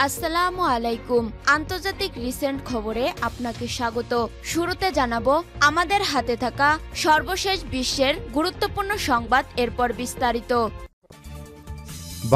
আসসালামু আলাইকুম। আন্তর্জাতিক রিসেন্ট খবরে আপনাকে স্বাগত। শুরুতে জানাবো আমাদের হাতে থাকা সর্বশেষ বিশ্বের গুরুত্বপূর্ণ সংবাদ, এরপর বিস্তারিত।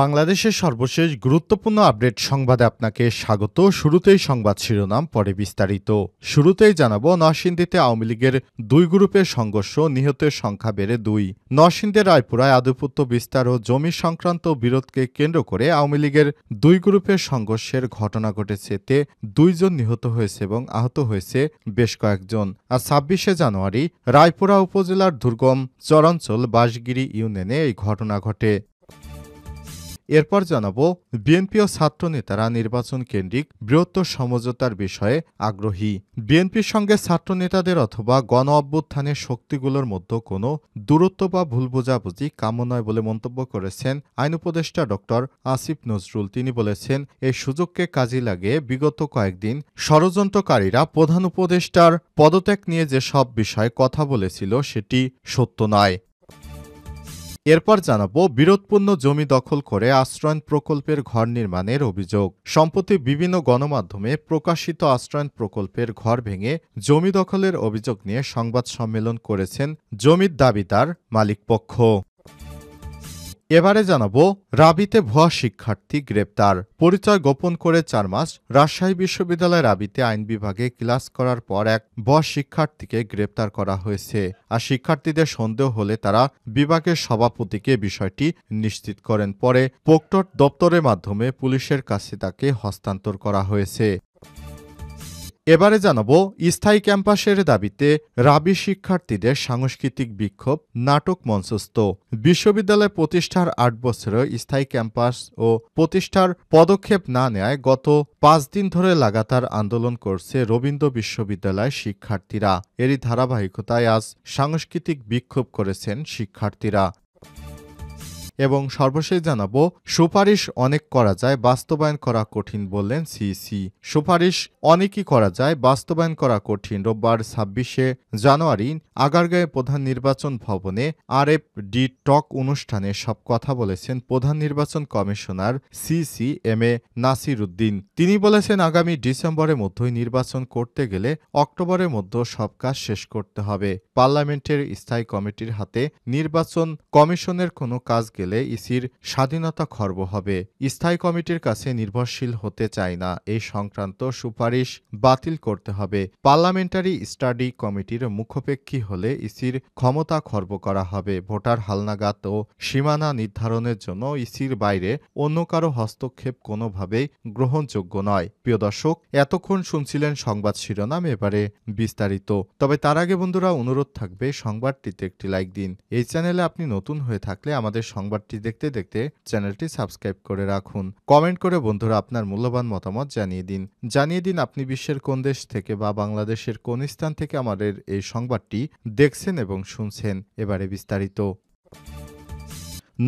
বাংলাদেশের সর্বশেষ গুরুত্বপূর্ণ আপডেট সংবাদে আপনাকে স্বাগত। শুরুতেই সংবাদ শিরোনাম, পরে বিস্তারিত। শুরুতেই জানাবো নরসিংদীতে আওয়ামী লীগের দুই গ্রুপের সংঘর্ষ, নিহতের সংখ্যা বেড়ে 2। নরসিংদীর রায়পুরায় আধিপত্য বিস্তার ও জমি সংক্রান্ত বিরোধকে কেন্দ্র করে আওয়ামী লীগের দুই গ্রুপের সংঘর্ষের ঘটনা ঘটেছে। এতে 2 জন নিহত হয়েছে এবং আহত হয়েছে বেশ কয়েকজন। আর 26শে জানুয়ারি রায়পুরা উপজেলার দুর্গম চরাঞ্চল বাঁশগিরি ইউনিয়নে এই ঘটনা ঘটে। এরপর জানাবো বিএনপি ও ছাত্র নেতারা নির্বাচন কেন্দ্রিক বৃহত্তর সমঝোতার বিষয়ে আগ্রহী। বিএনপির সঙ্গে ছাত্র নেতাদের অথবা গণ অভ্যুত্থানের শক্তিগুলোর মধ্যে কোনো দূরত্ব বা ভুল বোঝাবুঝি কাম্য নয় বলে মন্তব্য করেছেন আইন উপদেষ্টা ডক্টর আসিফ নজরুল। তিনি বলেছেন, এই সুযোগকে কাজে লাগিয়ে বিগত কয়েকদিন ষড়যন্ত্রকারীরা প্রধান উপদেষ্টার পদত্যাগ নিয়ে যে সব বিষয়ে কথা বলেছিল সেটি সত্য নয়। এরপর জানাবো বিরোধপূর্ণ জমি দখল করে আশ্রয়ণ প্রকল্পের ঘর নির্মাণের অভিযোগ। সম্প্রতি বিভিন্ন গণমাধ্যমে প্রকাশিত আশ্রয়ণ প্রকল্পের ঘর ভেঙে জমি দখলের অভিযোগ নিয়ে সংবাদ সম্মেলন করেছেন জমির দাবিদার মালিকপক্ষ। এবারে জানাবো রাবিতে ভুয়া শিক্ষার্থী গ্রেপ্তার। পরিচয় গোপন করে 4 মাস রাজশাহী বিশ্ববিদ্যালয় রাবিতে আইন বিভাগে ক্লাস করার পর এক ভুয়া শিক্ষার্থীকে গ্রেপ্তার করা হয়েছে। আর শিক্ষার্থীদের সন্দেহ হলে তারা বিভাগের সভাপতিকে বিষয়টি নিশ্চিত করেন। পরে প্রক্টর দপ্তরের মাধ্যমে পুলিশের কাছে তাকে হস্তান্তর করা হয়েছে। এবারে জানাবো স্থায়ী ক্যাম্পাসের দাবিতে রাবি শিক্ষার্থীদের সাংস্কৃতিক বিক্ষোভ, নাটক মঞ্চস্থ। বিশ্ববিদ্যালয় প্রতিষ্ঠার 8 বছরেও স্থায়ী ক্যাম্পাস ও প্রতিষ্ঠার পদক্ষেপ না নেয় গত 5 দিন ধরে লাগাতার আন্দোলন করছে রবীন্দ্র বিশ্ববিদ্যালয়ের শিক্ষার্থীরা। এরই ধারাবাহিকতায় আজ সাংস্কৃতিক বিক্ষোভ করেছেন শিক্ষার্থীরা। এবং সর্বশেষ জানাবো সুপারিশ অনেক করা যায়, বাস্তবায়ন করা কঠিন বললেন সিইসি। সুপারিশ অনেকই করা যায়, বাস্তবায়ন করা কঠিন। রোববার 26শে জানুয়ারি আগারগাঁয়ে প্রধান নির্বাচন ভবনে RFD টক অনুষ্ঠানে সব কথা বলেছেন প্রধান নির্বাচন commissioner CEC M A Nasir Uddin. তিনি বলেছেন, আগামী ডিসেম্বরের মধ্যেই নির্বাচন করতে গেলে অক্টোবরের মধ্যে সব কাজ শেষ করতে হবে। পার্লামেন্টের স্থায়ী কমিটির হাতে নির্বাচন কমিশনের কোনো কাজ গেলে ইসির স্বাধীনতা খর্ব হবে। স্থায়ী কমিটির কাছে নির্ভরশীল হতে চায় না, এই সংক্রান্ত সুপারিশ বাতিল করতে হবে। পার্লামেন্টারি স্টাডি কমিটির মুখপেক্ষী হলে ইসির ক্ষমতা খর্ব করা হবে। ভোটার হালনাগাদ ও সীমানা নির্ধারণের জন্য ইসির বাইরে অন্য কারো হস্তক্ষেপ কোনোভাবেই গ্রহণযোগ্য নয়। প্রিয় দর্শক, এতক্ষণ শুনছিলেন সংবাদ শিরোনাম, এবারে বিস্তারিত। তবে তার আগে বন্ধুরা, অনুরোধ থাকবে সংবাদটিতে একটি লাইক দিন। এই চ্যানেলে আপনি নতুন হয়ে থাকলে আমাদের সংবাদটি দেখতে দেখতে চ্যানেলটি সাবস্ক্রাইব করে রাখুন। কমেন্ট করে বন্ধুরা আপনার মূল্যবান মতামত জানিয়ে দিন আপনি বিশ্বের কোন দেশ থেকে বা বাংলাদেশের কোন স্থান থেকে আমাদের এই সংবাদটি দেখছেন এবং শুনছেন। এবারে বিস্তারিত।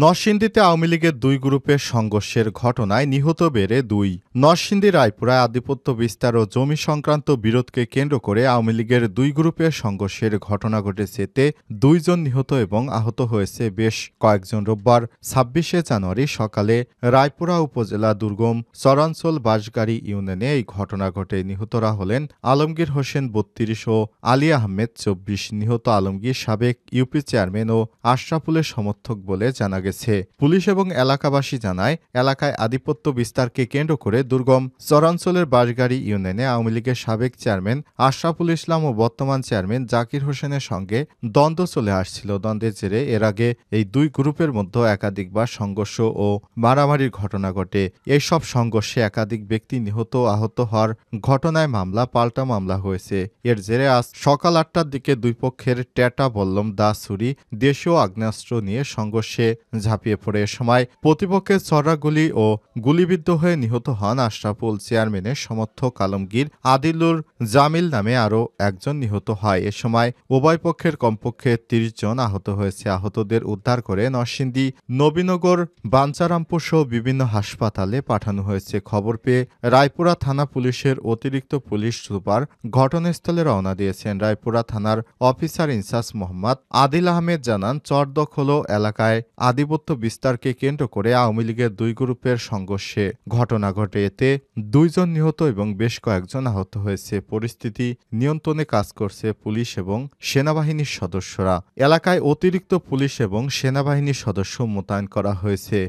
নরসিংদীতে আওয়ামী লীগের দুই গ্রুপের সংঘর্ষের ঘটনায় নিহত বেড়ে 2। নরসিংদী রায়পুরায় আধিপত্য বিস্তার ও জমি সংক্রান্ত বিরোধকে কেন্দ্র করে আওয়ামী লীগের দুই গ্রুপের সংঘর্ষের ঘটনা ঘটেছে। এতে 2 জন নিহত এবং আহত হয়েছে বেশ কয়েকজন। রোববার 26শে জানুয়ারি সকালে রায়পুরা উপজেলা দুর্গম চরাঞ্চল বাঁশগাড়ি ইউনিয়নে এই ঘটনা ঘটে। নিহতরা হলেন আলমগীর হোসেন 32 ও আলী আহমেদ 24। নিহত আলমগীর সাবেক ইউপি চেয়ারম্যান ও আশরাফুলের সমর্থক বলে জানা গেছে। পুলিশ এবং এলাকাবাসী জানায়, এলাকায় আধিপত্য বিস্তারকে কেন্দ্র করে দুর্গম চরাঞ্চলের বাঁশগাড়ি ইউনিয়নে আওয়ামী লীগের সাবেক চেয়ারম্যান আশরাফুল ইসলাম ও বর্তমান চেয়ারম্যান জাকির হোসেনের সঙ্গে দ্বন্দ্ব চলে আসছিল। দ্বন্দ্বের জেরে এর আগে এই দুই গ্রুপের মধ্যে একাধিকবার সংঘর্ষ ও মারামারির ঘটনা ঘটে। এই সব সংঘর্ষে একাধিক ব্যক্তি নিহত আহত হওয়ার ঘটনায় পাল্টা মামলা হয়েছে। এর জেরে আজ সকাল 8টার দিকে দুই পক্ষের টেটা বল্লম দা ছুরি, দেশীয় আগ্নেয়াস্ত্র নিয়ে সংঘর্ষে ঝাঁপিয়ে পড়ে। এ সময় প্রতিপক্ষের ছড়া গুলি ও গুলিবিদ্ধ হয়ে নিহত হন আশরাফুল। চেয়ারম্যানের সমর্থক আলমগীর আদিলুর জামিল নামে আরও একজন নিহত হয়। এ সময় উভয় পক্ষের কমপক্ষে 30 জন আহত হয়েছে। আহতদের উদ্ধার করে নরসিংদী, নবীনগর, বাঞ্চারামপুর সহ বিভিন্ন হাসপাতালে পাঠানো হয়েছে। খবর পেয়ে রায়পুরা থানা পুলিশের অতিরিক্ত পুলিশ সুপার ঘটনাস্থলে রওনা দিয়েছেন। রায়পুরা থানার অফিসার ইনচার্জ মোহাম্মদ আদিল আহমেদ জানান, চরদখল এলাকায় আদি আধিপত্য বিস্তারকে কেন্দ্র করে আওয়ামী লীগের দুই গ্রুপের সংঘর্ষে ঘটনা ঘটে। এতে 2 জন নিহত এবং বেশ কয়েকজন আহত হয়েছে। পরিস্থিতি নিয়ন্ত্রণে কাজ করছে পুলিশ এবং সেনাবাহিনীর সদস্যরা। এলাকায় অতিরিক্ত পুলিশ এবং সেনাবাহিনীর সদস্য মোতায়েন করা হয়েছে।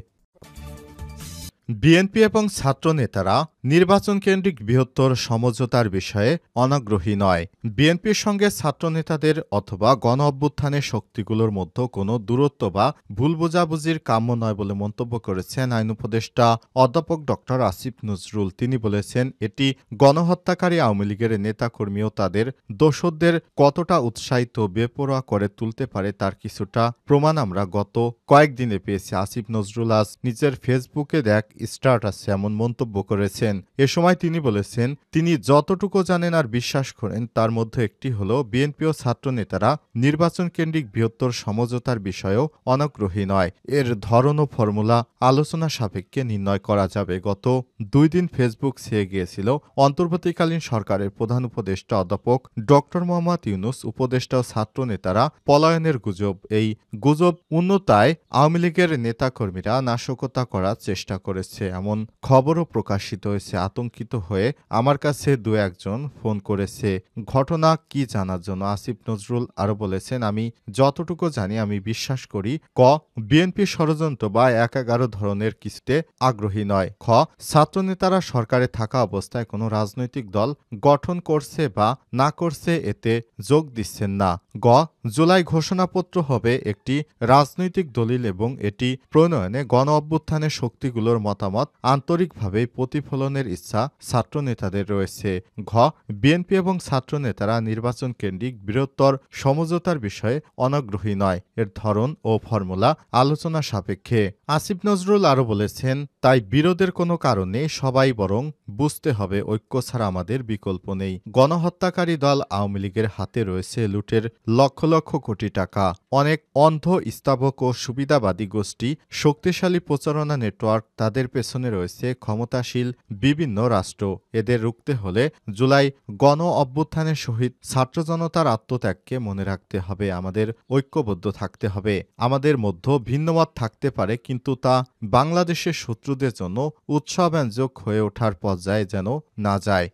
বিএনপি এবং ছাত্র নেতারা নির্বাচন কেন্দ্রিক বৃহত্তর সমঝোতার বিষয়ে অনাগ্রহী নয়। বিএনপির সঙ্গে ছাত্র নেতাদের অথবা গণ অভ্যুত্থানের শক্তিগুলোর মধ্যে কোনো দূরত্ব বা ভুল বোঝাবুঝির কাম্য নয় বলে মন্তব্য করেছেন আইন উপদেষ্টা অধ্যাপক ড আসিফ নজরুল। তিনি বলেছেন, এটি গণহত্যাকারী আওয়ামী লীগের নেতাকর্মী ও তাদের দোসরদের কতটা উৎসাহিত বেপরোয়া করে তুলতে পারে তার কিছুটা প্রমাণ আমরা গত কয়েকদিনে পেয়েছি। আসিফ নজরুল আজ নিজের ফেসবুকে এক স্ট্যাটাসে এমন মন্তব্য করেছেন। এ সময় তিনি বলেছেন, তিনি যতটুকু জানেন আর বিশ্বাস করেন তার মধ্যে একটি হলো বিএনপি ও ছাত্র নেতারা নির্বাচন কেন্দ্রিক বৃহত্তর সমঝোতার বিষয়েও অনাগ্রহী নয়। এর ধরন ও ফর্মুলা আলোচনা সাপেক্ষে নির্ণয় করা যাবে। গত 2 দিন ফেসবুক ছেয়ে গিয়েছিল অন্তর্বর্তীকালীন সরকারের প্রধান উপদেষ্টা অধ্যাপক ড মোহাম্মদ ইউনূস। উপদেষ্টা ও ছাত্র নেতারা পলায়নের গুজব, এই গুজব উন্নতায় আওয়ামী লীগের নেতাকর্মীরা নাশকতা করার চেষ্টা করেছে এমন খবরও প্রকাশিত হয়েছে। আতঙ্কিত হয়ে আমার কাছে 2-1 জন ফোন করেছে ঘটনা কি জানার জন্য। আসিফ নজরুল আরো বলেছেন, আমি যতটুকু জানি আমি বিশ্বাস করি ক বিএনপি ষড়যন্ত্র বা 1-11 ধরনের কিছুতে আগ্রহী নয়। খ ছাত্রনেতারা সরকারে থাকা অবস্থায় কোনো রাজনৈতিক দল গঠন করছে বা না করছে এতে যোগ দিচ্ছেন না। গ জুলাই ঘোষণাপত্র হবে একটি রাজনৈতিক দলিল এবং এটি প্রণয়নে গণ অভ্যুত্থানের শক্তিগুলোর মতামত আন্তরিকভাবে প্রতিফলনের ইচ্ছা ছাত্র নেতাদের রয়েছে। ঘ বিএনপি এবং ছাত্র নেতারা নির্বাচন কেন্দ্রিক বৃহত্তর সমঝোতার বিষয়ে অনাগ্রহী নয়। এর ধরন ও ফর্মুলা আলোচনা সাপেক্ষে। আসিফ নজরুল আরও বলেছেন, তাই বিরোধের কোনো কারণ নেই, সবাই বরং বুঝতে হবে ঐক্য ছাড়া আমাদের বিকল্প নেই। গণহত্যাকারী দল আওয়ামী লীগের হাতে রয়েছে লুটের লক্ষ লক্ষ কোটি টাকা। অনেক অন্ধ স্থাবক ও সুবিধাবাদী গোষ্ঠী, শক্তিশালী প্রচারণা নেটওয়ার্ক, তাদের পেছনে রয়েছে ক্ষমতাশীল বিভিন্ন রাষ্ট্র। এদের রুখতে হলে জুলাই গণ অভ্যুত্থানের শহীদ ছাত্র জনতার আত্মত্যাগকে মনে রাখতে হবে। আমাদের ঐক্যবদ্ধ থাকতে হবে। আমাদের মধ্যে ভিন্নমত থাকতে পারে, কিন্তু তা বাংলাদেশের শত্রুদের জন্য উৎসাহব্যঞ্জক হয়ে ওঠার পর্যায়ে যেন না যায়।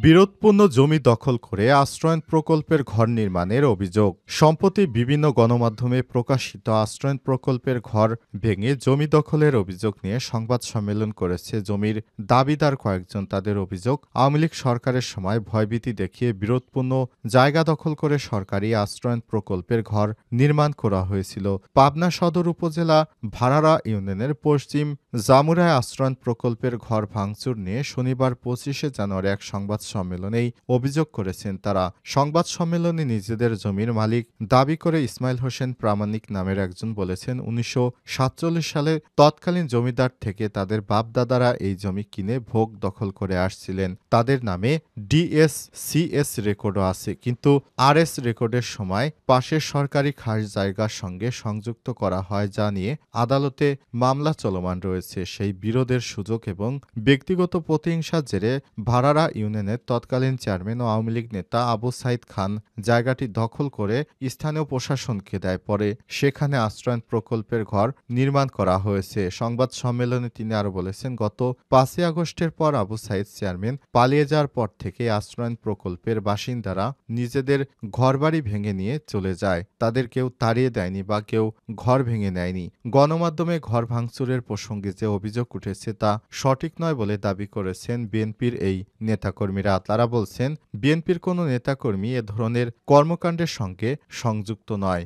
বিরোধপূর্ণ জমি দখল করে আশ্রয়ণ প্রকল্পের ঘর নির্মাণের অভিযোগ। সম্প্রতি বিভিন্ন গণমাধ্যমে প্রকাশিত আশ্রয়ণ প্রকল্পের ঘর ভেঙে জমি দখলের অভিযোগ নিয়ে সংবাদ সম্মেলন করেছে জমির দাবিদার কয়েকজন। তাদের অভিযোগ, আওয়ামী লীগ সরকারের সময় ভয়ভীতি দেখিয়ে বিরোধপূর্ণ জায়গা দখল করে সরকারি আশ্রয়ণ প্রকল্পের ঘর নির্মাণ করা হয়েছিল। পাবনা সদর উপজেলা ভাড়ারা ইউনিয়নের পশ্চিম জামুরায় আশ্রয়ণ প্রকল্পের ঘর ভাঙচুর নিয়ে শনিবার 25শে জানুয়ারি এক সংবাদ সম্মেলনেই অভিযোগ করেছেন তারা। সংবাদ সম্মেলনে নিজেদের জমির মালিক দাবি করে ইসমাইল হোসেন প্রামাণিক নামের একজন বলেছেন, 1947 সালে তৎকালীন জমিদার থেকে তাদের বাপদাদারা এই জমি কিনে ভোগ দখল করে আসছিলেন। তাদের নামে ডিএস-সিএস রেকর্ডও আছে, কিন্তু আরএস রেকর্ডের সময় পাশের সরকারি খাস জায়গার সঙ্গে সংযুক্ত করা হয়, যা নিয়ে আদালতে মামলা চলমান রয়েছে। সেই বিরোধের সুযোগ এবং ব্যক্তিগত প্রতিহিংসার জেরে ভাড়ারা ইউনিয়নের তৎকালীন চেয়ারম্যান ও আওয়ামী লীগ নেতা আবু সাইদ খান জায়গাটি দখল করে স্থানীয় প্রশাসনকে দেয়। পরে সেখানে আশ্রয়ণ প্রকল্পের ঘর নির্মাণ করা হয়েছে। সংবাদ সম্মেলনে তিনি আরও বলেছেন, গত 5ই আগস্টের পর আবু সাইদ চেয়ারম্যান পালিয়ে যাওয়ার পর থেকে আশ্রয়ণ প্রকল্পের বাসিন্দারা নিজেদের ঘরবাড়ি ভেঙে নিয়ে চলে যায়। তাদের কেউ তাড়িয়ে দেয়নি বা কেউ ঘর ভেঙে নেয়নি। গণমাধ্যমে ঘর ভাঙচুরের প্রসঙ্গে যে অভিযোগ উঠেছে তা সঠিক নয় বলে দাবি করেছেন বিএনপির এই নেতাকর্মীরা। তারা বলছেন, বিএনপির কোনো নেতাকর্মী এ ধরনের কর্মকাণ্ডের সঙ্গে সংযুক্ত নয়।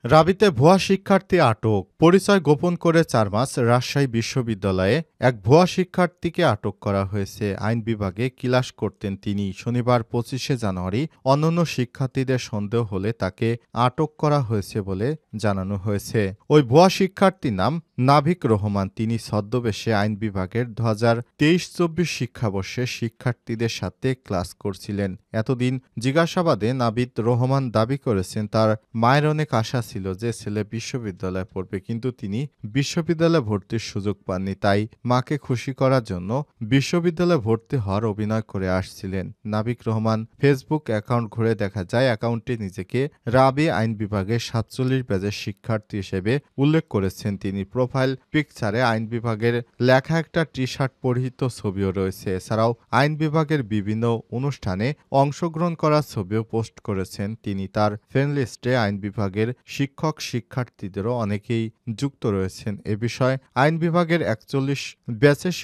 রাবিতে ভুয়া শিক্ষার্থী আটক। পরিচয় গোপন করে 4 মাস রাজশাহী বিশ্ববিদ্যালয়ে এক ভুয়া শিক্ষার্থীকে আটক করা হয়েছে। আইন বিভাগে ক্লাস করতেন তিনি। শনিবার 25শে জানুয়ারি অন্যান্য শিক্ষার্থীদের সন্দেহ হলে তাকে আটক করা হয়েছে বলে জানানো হয়েছে। ওই ভুয়া শিক্ষার্থীর নাম নাভিক রহমান। তিনি ছদ্মবেশে আইন বিভাগের 2023-24 শিক্ষাবর্ষে শিক্ষার্থীদের সাথে ক্লাস করছিলেন। এতদিন জিজ্ঞাসাবাদে নাভিদ রহমান দাবি করেছেন তার মায়ের অনেক আশা ছিল ছিল যে ছেলে বিশ্ববিদ্যালয়ে পড়বে, কিন্তু তিনি বিশ্ববিদ্যালয়ে ভর্তির সুযোগ পাননি। তাই মাকে খুশি করার জন্য বিশ্ববিদ্যালয়ে ভর্তি হওয়ার অভিনয় করে আসছিলেন। নাবিক রহমান ফেসবুক অ্যাকাউন্ট ঘুরে দেখা যায় অ্যাকাউন্টে নিজেকে রাবি আইন বিভাগের 47 ব্যাচের শিক্ষার্থী হিসেবে উল্লেখ করেছেন তিনি। প্রোফাইল পিকচারে আইন বিভাগের লেখা একটা টি-শার্ট পরিহিত ছবিও রয়েছে। এছাড়াও আইন বিভাগের বিভিন্ন অনুষ্ঠানে অংশগ্রহণ করার ছবিও পোস্ট করেছেন তিনি। তার ফ্রেন্ড লিস্টে আইন বিভাগের শিক্ষক শিক্ষার্থীদেরও অনেকেই যুক্ত রয়েছেন। এ বিষয়ে আইন বিভাগের 41 ব্যাচের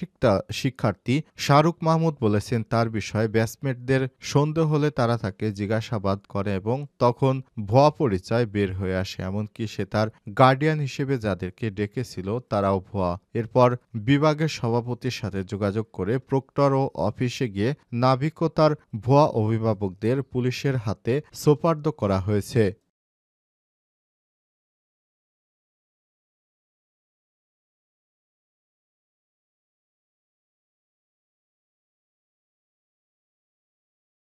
শিক্ষার্থী শাহরুখ মাহমুদ বলেছেন, তার বিষয়ে ব্যাচমেটদের সন্দেহ হলে তারা তাকে জিজ্ঞাসাবাদ করে এবং তখন ভুয়া পরিচয় বের হয়ে আসে। এমনকি সে তার গার্ডিয়ান হিসেবে যাদেরকে ডেকেছিল তারাও ভুয়া। এরপর বিভাগের সভাপতির সাথে যোগাযোগ করে প্রক্টর ও অফিসে গিয়ে নাবিক ও তার ভুয়া অভিভাবকদের পুলিশের হাতে সোপর্দ করা হয়েছে।